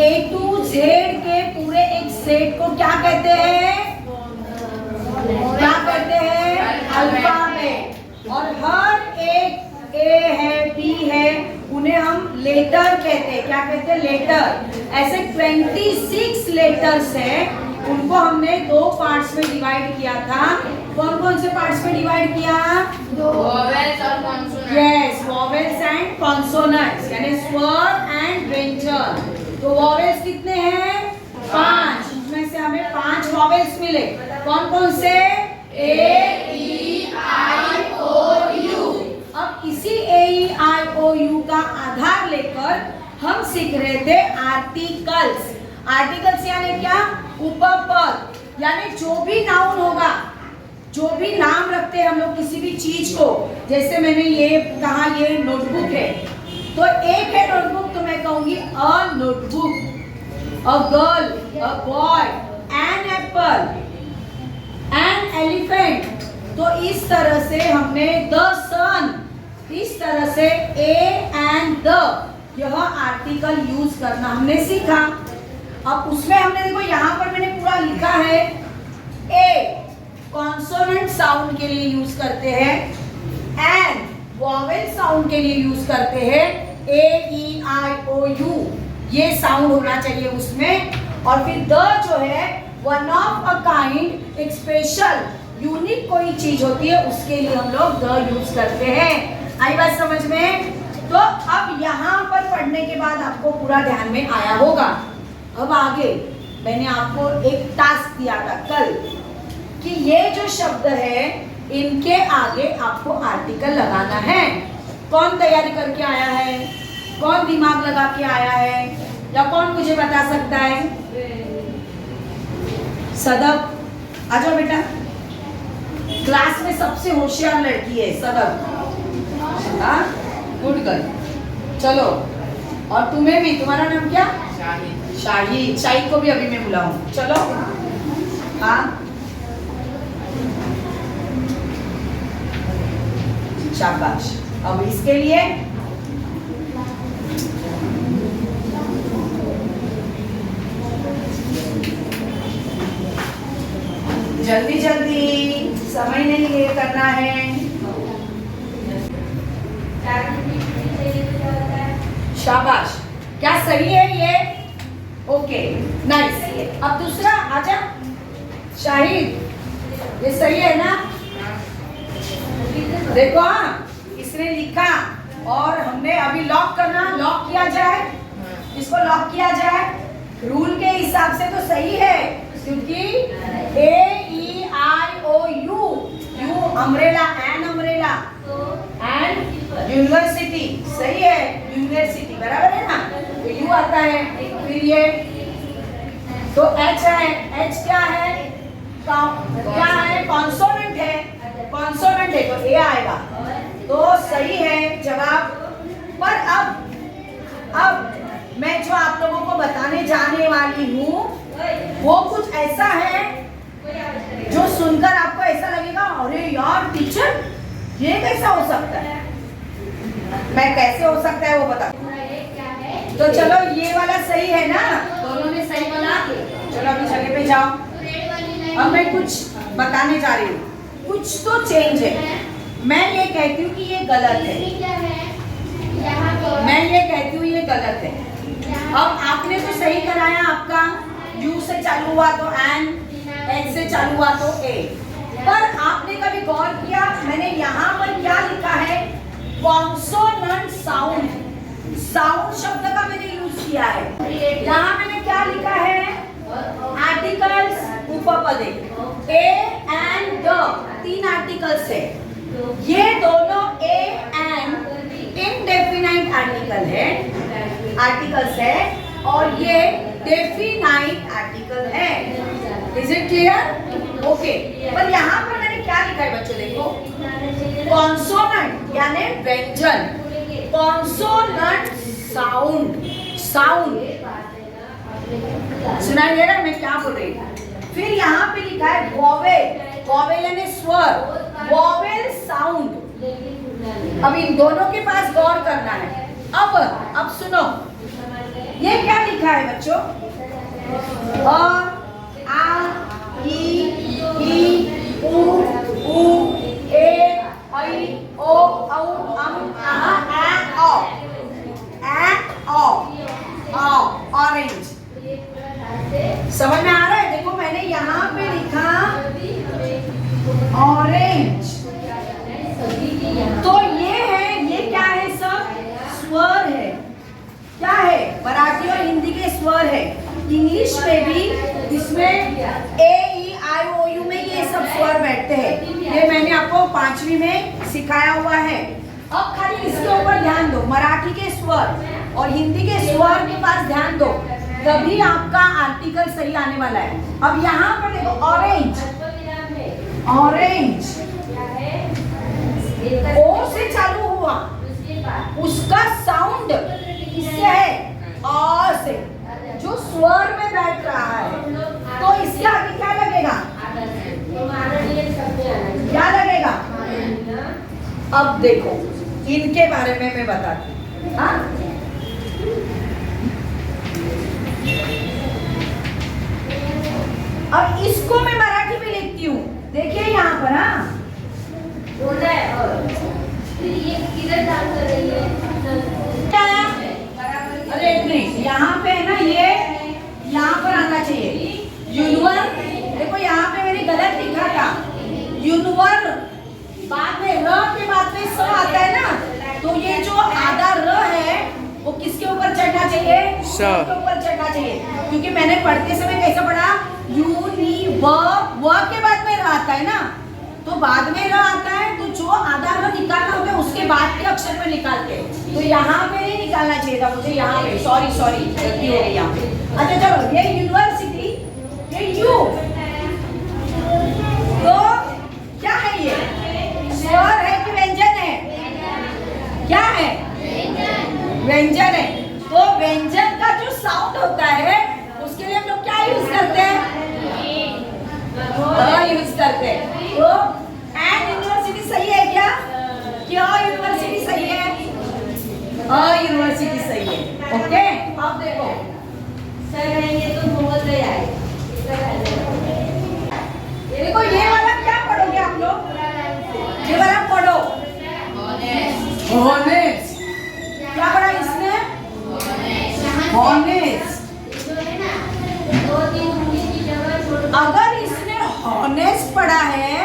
A to Z के पूरे एक सेट को क्या कहते हैं? क्या कहते हैं? अल्फाबेट। और हर एक A है, B है, उन्हें हम लेटर कहते हैं। क्या कहते हैं? लेटर। ऐसे 26 लेटर्स हैं, उनको हमने दो पार्ट्स में डिवाइड किया था। कौन कौन से पार्ट्स में डिवाइड किया? वोवेल्स और consonants. Yes, vowels and consonants, यानी स्वर एंड व्यंजन। तो वोवेल्स कितने हैं? 5। उसमें से हमें 5 वोवेल्स मिले। कौन कौन से? A, E, I, O, U। अब इसी A, E, I, O, U का आधार लेकर हम सीख रहे थे आर्टिकल्स। आर्टिकल्स यानी क्या? उपपद, यानी जो भी नाउन होगा, जो भी नाम रखते हैं हम लोग किसी भी चीज को। जैसे मैंने ये कहा ये नोटबुक है, तो एक है नोटबुक, तो मैं कहूंगी a notebook, a girl, a boy, an apple, an elephant. तो इस तरह से हमने द सन, इस तरह से ए एंड द, यह आर्टिकल यूज करना हमने सीखा। अब उसमें हमने देखो यहाँ पर मैंने पूरा लिखा है ए कॉन्सोनेंट साउंड के लिए यूज करते हैं, एंड वोवेल साउंड के लिए यूज करते हैं। A, E, I, O, U ये साउंड होना चाहिए उसमें। और फिर द जो है वन ऑफ अ काइंड, एक स्पेशल यूनिक कोई चीज होती है, उसके लिए हम लोग द यूज करते हैं। आई बात समझ में? तो अब यहाँ पर पढ़ने के बाद आपको पूरा ध्यान में आया होगा। अब आगे मैंने आपको एक टास्क दिया था कल कि ये जो शब्द है इनके आगे आपको आर्टिकल लगाना है। कौन तैयारी करके आया है? कौन दिमाग लगा के आया है? या कौन मुझे बता सकता है? सदब, आ जाओ बेटा। क्लास में सबसे होशियार लड़की है सदब। हाँ, गुड गर्ल। चलो, और तुम्हें भी, तुम्हारा नाम क्या? शाहिद। शाहिद, शाहिद को भी अभी मैं बुलाऊं। चलो, हाँ, शाबाश। अब इसके लिए जल्दी जल्दी, समय नहीं ये करना है। शाबाश, क्या सही है ये? Okay, nice. अब दूसरा, आजा शाहिद, ये सही है ना? देखो, हाँ, इसने लिखा और हमने अभी लॉक करना, लॉक किया जाए, इसको लॉक किया जाए। रूल के हिसाब से तो सही है, क्योंकि A, E, I, O, U, U umbrella, an umbrella, and university, सही है, यूनिवर्सिटी बराबर है ना? तो U आता है। फिर ये तो H है, H क्या है? क्या है? कॉन्सोनेंट है, कॉन्सोनेंट है तो ए आएगा, तो सही है जवाब। पर अब मैं जो आप लोगों को बताने जाने वाली हूँ वो कुछ ऐसा है जो सुनकर आपको ऐसा लगेगा अरे यार टीचर ये कैसा हो सकता है। मैं कैसे हो सकता है वो बता। तो चलो ये वाला सही है ना? दोनों ने सही बोला। चलो अभी जगह पे जाओ। अब मैं कुछ बताने जा रही हूँ, कुछ तो चेंज है। मैं ये कहती हूँ कि ये गलत है, मैं ये कहती हूँ ये गलत है। अब आपने तो सही कराया, आपका यू से चालू हुआ तो एन, एन से चालू हुआ तो ए। पर आपने कभी गौर किया मैंने यहाँ पर क्या लिखा है? कॉन्सोनेंट साउंड, साउंड शब्द का मैंने यूज किया है। यहाँ मैंने क्या लिखा है? आर्टिकल्स, उपपदे, ए एंड द, 3 आर्टिकल्स है। ये दोनों ए एंड इनडेफिनाइट आर्टिकल है, आर्टिकल्स है, और ये डेफिनाइट आर्टिकल है। Is it clear? ओके। पर यहाँ पर मैंने क्या लिखा है बच्चों? देखो, कॉन्सोनेंट यानी व्यंजन, कॉन्सोनेंट साउंड, साउंड सुनाई दे रहा है मैं क्या बोल रही हूँ? फिर यहाँ पे लिखा है वोवेल, वोवेल यानी स्वर, वोवेल साउंड। अब इन दोनों के पास गौर करना है। अब सुनो, ये क्या लिखा है बच्चों? अ, आ, ई, उ, ए, ऐ, ओ, औ, अम, अह, आ, ऑरेंज। समझ में आ रहा है? देखो मैंने यहाँ पे लिखा ऑरेंज, तो ये क्या है सब? स्वर है। क्या है? मराठी और हिंदी के स्वर है। इंग्लिश में भी इसमें ए, ई, आई, ओ, यू में ये सब स्वर बैठते हैं। ये मैंने आपको 5वीं में सिखाया हुआ है। अब खाली इसके ऊपर ध्यान दो, मराठी के स्वर और हिंदी के स्वर के पास ध्यान दो, तभी आपका आर्टिकल सही आने वाला है। अब यहाँ पर देखो ऑरेंज, ऑरेंज ओ से चालू हुआ, उसका साउंड किससे है? अ से, जो स्वर में बैठ रहा है। तो इसके आगे क्या लगेगा? क्या लगेगा? अब देखो इनके बारे में मैं बताती हूँ। हाँ, अब इसको मैं मराठी में लिखती हूँ। देखिए यहाँ पर, हाँ अरे एक मिनट, यहाँ पे है ना, ये यहाँ पर आना चाहिए यूनिवर। देखो यहाँ पे मैंने गलत लिखा था यूनिवर, बाद में र के बाद में स आता है ना, तो ये जो आधा र है वो किसके ऊपर चढ़ना चाहिए? स के ऊपर चढ़ना चाहिए। क्योंकि मैंने पढ़ते समय कैसा पढ़ा? यूनी व के बाद में र आता है ना, तो बाद में र आता है, तो जो आधा र निकालना होता है उसके बाद के अक्षर में निकालते हैं। तो यहाँ पे नहीं निकालना चाहिए था मुझे, यहाँ पे सॉरी गलती हो गई यहाँ पे। अच्छा चलो, ये यूनिवर्सिटी, ये यू, तो क्या है? ये स्वर है कि व्यंजन है? क्या है? व्यंजन है। तो व्यंजन का जो साउंड होता है उसके लिए हम लोग क्या यूज करते हैं? यूज करते हैं। तो एन यूनिवर्सिटी सही है क्या? क्या यूनिवर्सिटी सही है? यूनिवर्सिटी सही है। ओके, अब देखो सही रहेंगे तो बहुत सही आएगा। देखो ये वाला क्या पढ़ोगे आप लोग? ये वाला पढ़ो, ऑनेस्ट। क्या पढ़ा इसमें? ऑनेस्ट। अगर इसने ऑनेस्ट पढ़ा है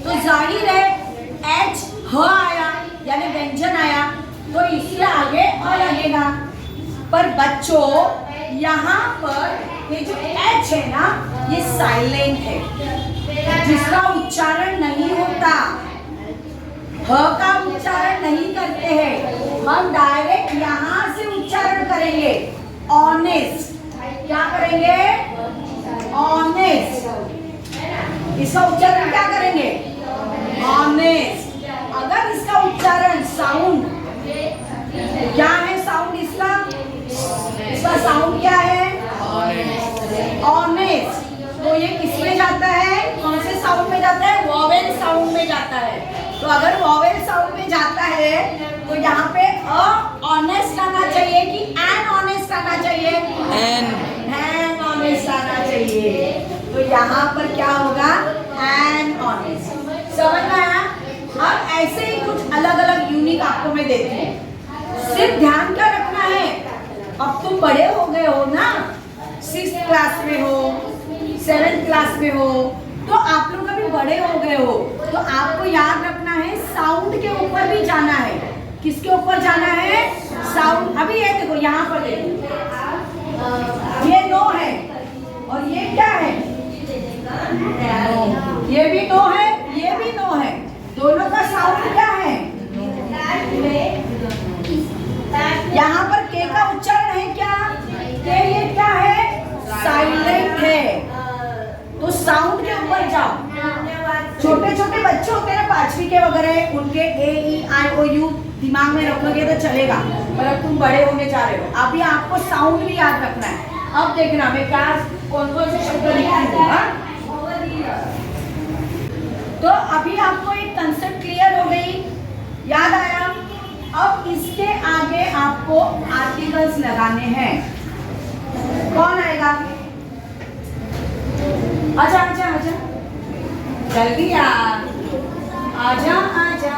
तो जाहिर है एच ह आया, यानी व्यंजन आया, तो इससे आगे अ लगेगा। पर बच्चों यहाँ पर ये जो एच है ना, ये साइलेंट है, जिसका उच्चारण नहीं होता। ह का उच्चारण नहीं करते हैं हम, डायरेक्ट यहाँ से उच्चारण करेंगे ऑनेस्ट। क्या करेंगे? ऑनेस्ट। इसका उच्चारण क्या करेंगे? ऑनेस्ट। अगर इसका उच्चारण साउंड क्या है? साउंड इसका साउंड क्या है? ऑनेस्ट। तो ये किस में जाता है? कौन से साउंड में जाता है? वॉवेल साउंड में जाता है। तो अगर वॉवेल साउंड में जाता है तो यहाँ पे अ ऑनेस्ट आना चाहिए कि एन ऑनेस्ट आना चाहिए? एन ऑनेस्ट आना चाहिए। तो यहाँ पर क्या होगा? An honest. समझ में आया? अब ऐसे ही कुछ अलग अलग यूनिक आपको मैं देती हूँ। सिर्फ ध्यान क्या रखना है, अब तुम बड़े हो गए हो ना, 6th क्लास में हो, 7th क्लास में हो, तो आप लोग अभी बड़े हो गए हो, तो आपको याद रखना है साउंड के ऊपर भी जाना है। किसके ऊपर जाना है? साउंड। अभी ये देखो, यहाँ पर देखो, ये नो है और ये क्या है? ये भी नो है, ये भी नो है, दोनों का साउंड क्या है? यहाँ पर के का उच्चारण है क्या? के ये क्या है? साइलेंट है। तो साउंड के ऊपर जाओ। छोटे छोटे बच्चे होते हैं ना 5वीं के वगैरह, उनके ए, ई, आई, ओ, यू दिमाग में रखोगे तो चलेगा, पर अब तुम बड़े होने जा रहे हो, अभी आपको साउंड भी याद रखना है। अब देखना मैं क्या कौन कौन से शब्द लिखती हूँ। तो अभी आपको एक कंसेप्ट क्लियर हो गई, याद आया? अब इसके आगे आपको आर्टिकल्स लगाने हैं। कौन आएगा? आजा आजा आजा, जल्दी आ, आजा आजा,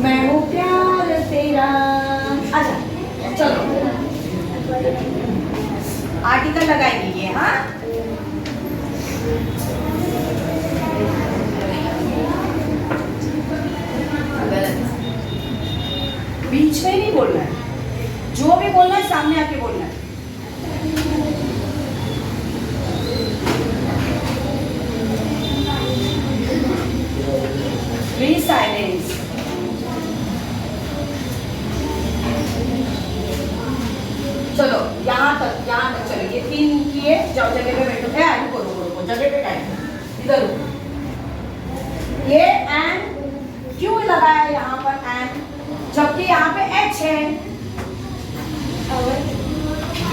मैं हूँ प्यार तेरा। आजा, चलो आर्टिकल लगाएंगे ये। हाँ, बीच में नहीं बोलना है, जो भी बोलना है सामने आके बोलना है। Please silence. चलो यहाँ तक चलो, ये 3 किए, जाओ जगह पे बैठो। रुको रुको रुको, जगह पे टाइम, इधर रुको। ये एंड क्यों लगाया यहाँ पर एंड, जबकि यहाँ पे एच है?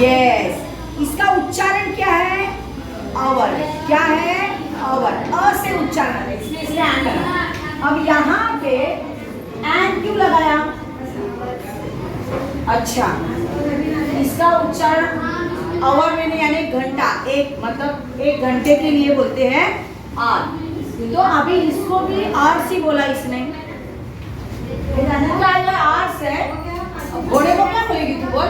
यस, इसका उच्चारण क्या है? अवर। क्या है? अवर। अ से उच्चारण है, इसलिए एंड लगा। अब यहाँ पे एंड क्यों लगाया? अच्छा, इसका उच्चारण आवर में नहीं, यानी घंटा, एक मतलब 1 घंटे के लिए बोलते हैं आर। तो अभी इसको भी आर सी बोला इसने, आर से। घोड़े को क्या बोलेगी तू? बोल।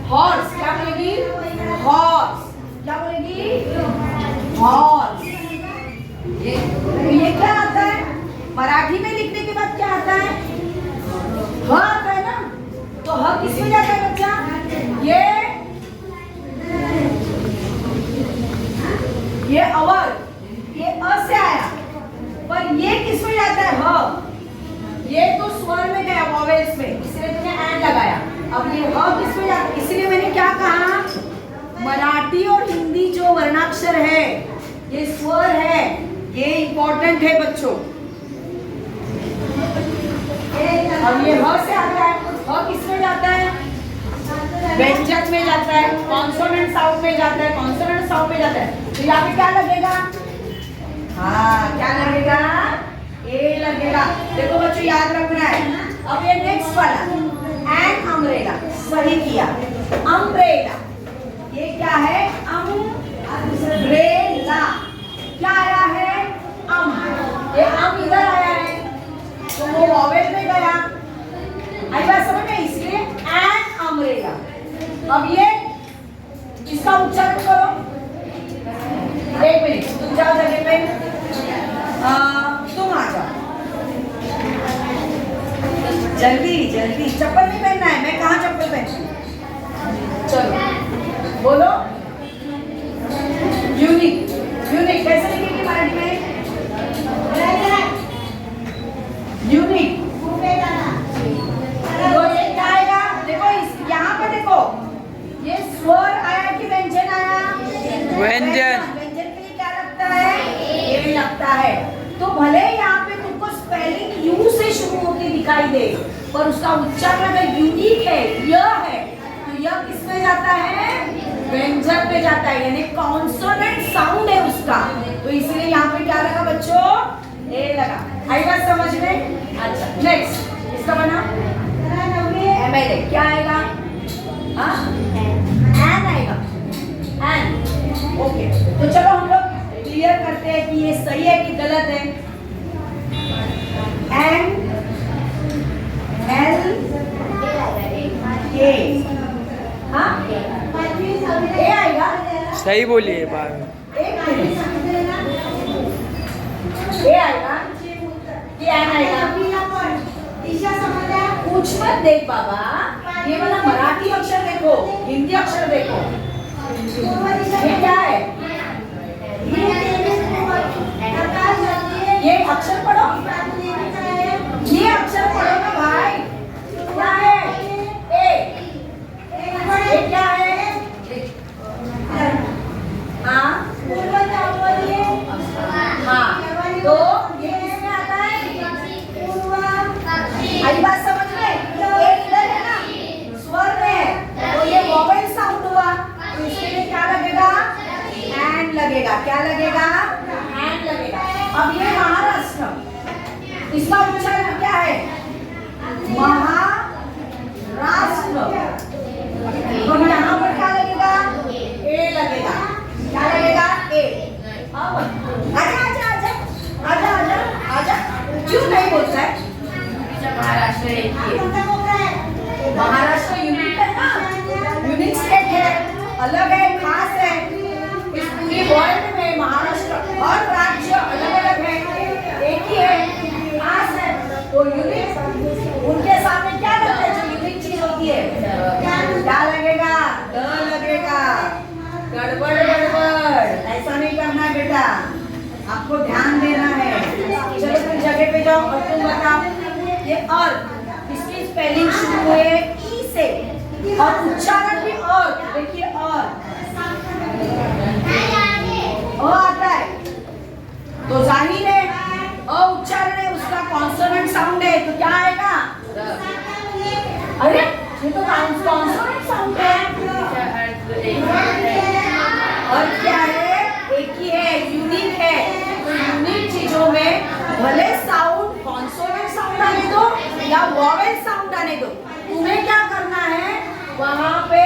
हॉर्स। क्या बोलेगी? हॉर्स। क्या बोलेगी? हॉर्स। ये क्या आता है? मराठी में लिखने के बाद क्या आता है? ह आता है ना, तो ह किस में जाता है बच्चा? ये अवर, ये अ से आया, पर ये किस में जाता है? ह। ये तो स्वर में गया, वॉवेल्स में, इसलिए तुमने एंड लगाया। अब ये ह किस में जाता है? इसलिए मैंने क्या कहा, मराठी और हिंदी जो वर्णाक्षर है, ये स्वर है, ये इंपॉर्टेंट है बच्चों। अब ये ह से आता है, ह किस में जाता है? व्यंजक में जाता है, कॉन्सोनेंट साउंड में जाता है, कॉन्सोनेंट साउंड में जाता है। तो यहाँ पे क्या लगेगा? हाँ, क्या लगेगा? ए लगेगा। देखो बच्चों, याद रखना है। अब ये नेक्स्ट वाला एंड अम्ब्रेला, सही किया। अम्ब्रेला, ये क्या है? अम्ब्रेला। क्या आया है? ये इधर आया है, तो वो वॉवेल में गया। आई बात समझ में? इसलिए एंड अम्ब्रेला। अब ये इसका उच्चारण करो। 1 मिनट, तुम जाओ जगह पे, तुम आ जाओ जल्दी जल्दी। चप्पल नहीं पहनना है, मैं कहाँ चप्पल पहनती हूँ? चलो बोलो। यूनिक। यूनिक कैसे लिखेगी मराठी में? यूनिक। तो ये क्या आएगा? देखो यहाँ पे देखो, ये स्वर आया कि व्यंजन आया? व्यंजन। व्यंजन के लिए क्या लगता है? ए लगता है। तो भले यहाँ पे तुमको स्पेलिंग यू से शुरू होती दिखाई दे, पर उसका उच्चारण अगर यूनिक है, य है, तो यह किस में जाता है? व्यंजन पे जाता है, यानी कॉन्सोनेंट साउंड है उसका। तो इसलिए यहाँ पे क्या लगा बच्चों? ए लगा। आई बात समझ में? अच्छा, नेक्स्ट इसका बना एमएलए। क्या आएगा? एन आएगा, एन। ओके, तो चलो हम लोग क्लियर करते हैं कि ये सही है कि गलत है। एन एल ए, हाँ ए आएगा। सही बोलिए बार। एक मिनट, ए आएगा कि एन आएगा? कुछ मत देख बाबा, ये वाला मराठी अक्षर देखो, हिंदी अक्षर देखो। ये क्या है? ये अक्षर पढ़ो, ये अक्षर पढ़ो ना भाई। क्या है? ए। ये क्या है? हाँ हाँ, तो ये किसमें आता है? आई बात समझ में? ये इधर है ना, स्वर में है, तो ये वोवेल साउंड हुआ, तो इसके लिए क्या लगेगा? एंड लगेगा। क्या लगेगा? एंड लगेगा। अब ये महाराष्ट्र, महाराष्ट्र एक ही है। महाराष्ट्र यूनिक है ना, यूनिक स्टेट है, अलग है, खास है। इस पूरी वर्ल्ड में महाराष्ट्र हर राज्य अलग अलग है, एक ही है, खास है। तो यूनिक उनके सामने क्या करते हैं जो यूनिक चीज होती है? क्या लगेगा? ड लगेगा। गड़बड़ गड़बड़ ऐसा नहीं करना है बेटा, आपको ध्यान देना है। चलो तुम जगह पे जाओ और तुम बताओ ये और इसकी स्पेलिंग शुरू हुए ई से और उच्चारण भी और देखिए और ओ आता है तो जाहिर है अ उच्चारण है, उसका कॉन्सोनेंट साउंड है तो क्या आएगा? अरे ये तो कॉन्सोनेंट साउंड है। और क्या है? एक ही है, यूनिक है। तो यूनिक चीजों में भले साउंड कॉन्सोनेंट साउंड आने दो या वॉवेल साउंड आने दो, तुम्हें क्या करना है? वहां पे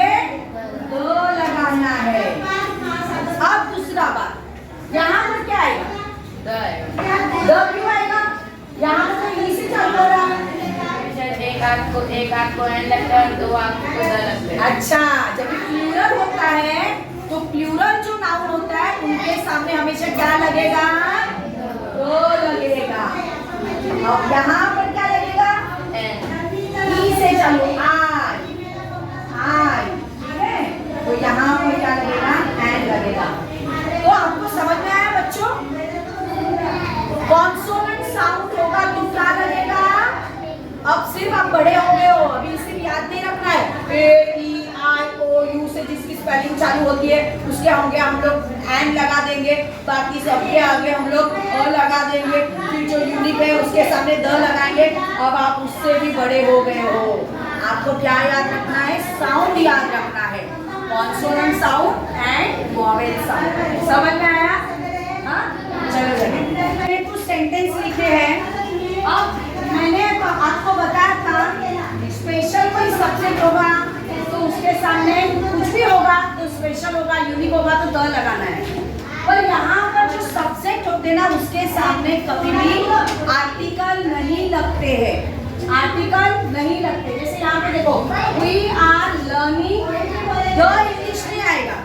द लगाना है। अब दूसरा बात, यहाँ पर क्या आएगा? द क्यों आएगा? यहाँ पर तो ई से चल रहा है। एक आंख को एन लगता है, दो आंख को द लगता है। अच्छा, जब प्लूरल होता है तो प्लूरल जो नाउन होता है उनके सामने हमेशा क्या लगेगा? दो लगेगा। और यहाँ पर क्या लगेगा? ई से चलो आई, आई, ठीक है? तो यहाँ पर क्या लगेगा? एन लगेगा। तो आपको समझ में आया बच्चों? कॉन्सोनेंट साउंड होगा तो क्या लगेगा? अब सिर्फ आप बड़े हो गए हो, अभी सिर्फ याद नहीं रखना है। ए ई आई ओ यू से जिसकी स्पेलिंग चालू होती है उसके आगे हम लोग एन लगा देंगे, बाकी सबके आगे हम लोग अ लगा देंगे, फिर जो यूनिक है उसके सामने द लगाएंगे। अब आप उससे भी बड़े हो गए हो, आपको क्या याद रखना है? साउंड याद रखना है, consonant sound and vowel sound. समझ में आया? हाँ, चलो मैंने कुछ सेंटेंस लिखे हैं। अब मैंने आपको बताया था स्पेशल कोई सब्जेक्ट होगा तो उसके सामने कुछ भी होगा तो स्पेशल होगा, यूनिक होगा तो द लगाना है। पर यहाँ पर जो सब्जेक्ट होते हैं ना उसके सामने कभी भी आर्टिकल नहीं लगते हैं, आर्टिकल नहीं लगते। जैसे यहाँ पे देखो we are learning, the English नहीं आएगा,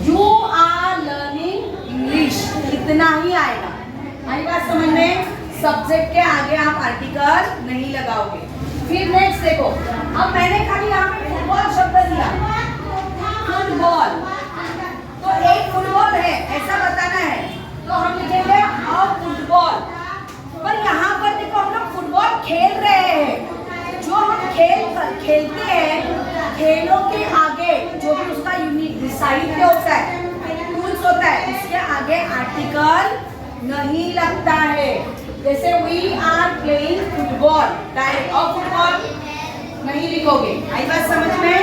यू आर लर्निंग इंग्लिश, इतना ही आएगा। आई बात समझ में? सब्जेक्ट के आगे आप आर्टिकल नहीं लगाओगे। फिर नेक्स्ट देखो, अब मैंने खाली यहाँ पे फुटबॉल शब्द दिया, फुटबॉल, तो एक फुटबॉल है ऐसा बताना है तो हम लिखेंगे अ फुटबॉल। पर यहाँ पर देखो हम लोग फुटबॉल खेल रहे हैं, जो हम खेलते हैं, खेलों के आगे जो भी उसका यूनिक साहित्य होता है, टूल्स होता है, उसके आगे आर्टिकल नहीं लगता है। जैसे we are playing football, direct और फुटबॉल नहीं लिखोगे। आई बात समझ में?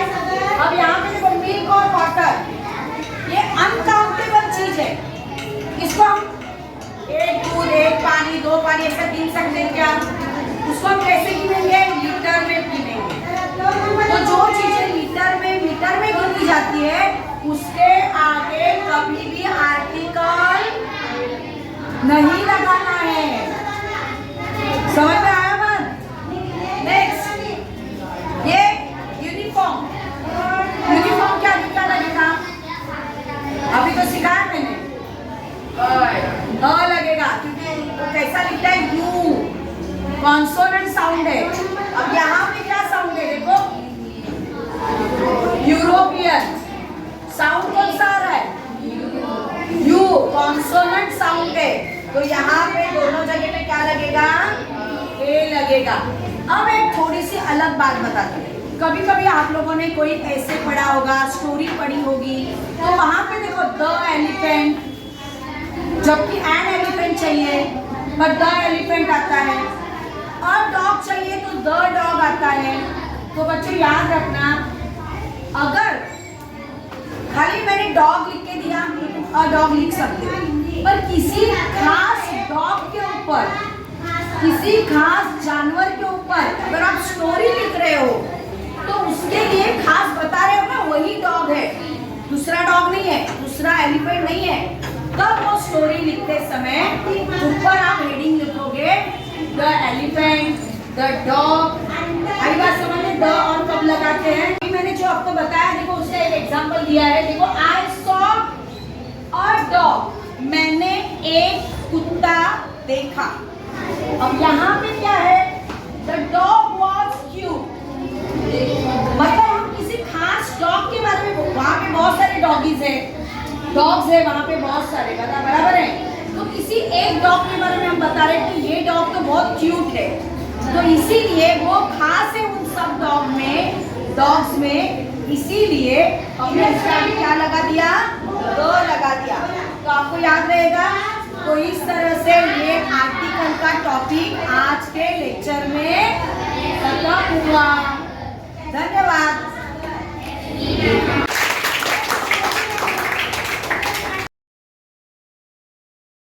अब यहाँ पे देखो मिल्क और वाटर, ये अनकाउंटेबल चीज है, इसको हम एक दूध, एक पानी, दो पानी ऐसा गिन सकते हैं क्या? उसको हम कैसे गिनेंगे? लीटर में गिनेंगे। तो जो चीजें लीटर में गिनी जाती है उसके आगे कभी भी आर्टिकल नहीं लगाना है। समझ में आया बात? नेक्स्ट, ये यूनिफॉर्म, यूनिफॉर्म क्या लगेगा? अभी तो सिखाया मैंने, अ लगेगा क्योंकि वो कैसा लिखता है? यू, कॉन्सोनेंट साउंड है। अब यहाँ पे क्या साउंड है? देखो यूरोपियन, साउंड कौन सा आ रहा है? यू, कॉन्सोनेंट साउंड है तो यहाँ पे दोनों जगह पे क्या लगेगा? ए लगेगा। अब एक थोड़ी सी अलग बात बताती हूँ, कभी कभी आप लोगों ने कोई ऐसे पढ़ा होगा, स्टोरी पढ़ी होगी, तो वहां पे देखो द एलिफेंट, जबकि एन एलिफेंट चाहिए पर द एलिफेंट आता है, और डॉग चाहिए तो द डॉग आता है। तो बच्चों याद रखना, अगर खाली मैंने डॉग लिख के दिया तो तुम अ डॉग लिख सकते हो, पर किसी खास डॉग के ऊपर, किसी खास जानवर के ऊपर अगर आप स्टोरी लिख रहे हो तो उसके लिए खास बता रहे हो ना वही डॉग है, दूसरा डॉग नहीं है, दूसरा एलिफेंट नहीं है, तब वो स्टोरी लिखते समय ऊपर आप हेडिंग लिखोगे द एलिफेंट, द डॉग। आई बात समझ में, द और कब लगाते हैं? अभी मैंने जो आपको बताया, देखो उसका एक एग्जांपल दिया है। देखो, आई सॉ अ डॉग, मैंने एक कुत्ता देखा। अब यहाँ पे क्या है? The dog was cute. मतलब हम किसी खास डॉग के बारे में, वहाँ पे बहुत सारे डॉगीज है, डॉग्स है वहाँ पे बहुत सारे, बराबर है। तो किसी एक डॉग के बारे में हम बता रहे हैं कि ये डॉग तो बहुत क्यूट है, तो इसीलिए वो खास है उन सब डॉग्स में, इसीलिए हमने इसका आगे क्या लगा दिया? दो लगा दिया। तो आपको याद रहेगा। तो इस तरह से ये आर्टिकल का टॉपिक आज के लेक्चर में खत्म हुआ। धन्यवाद।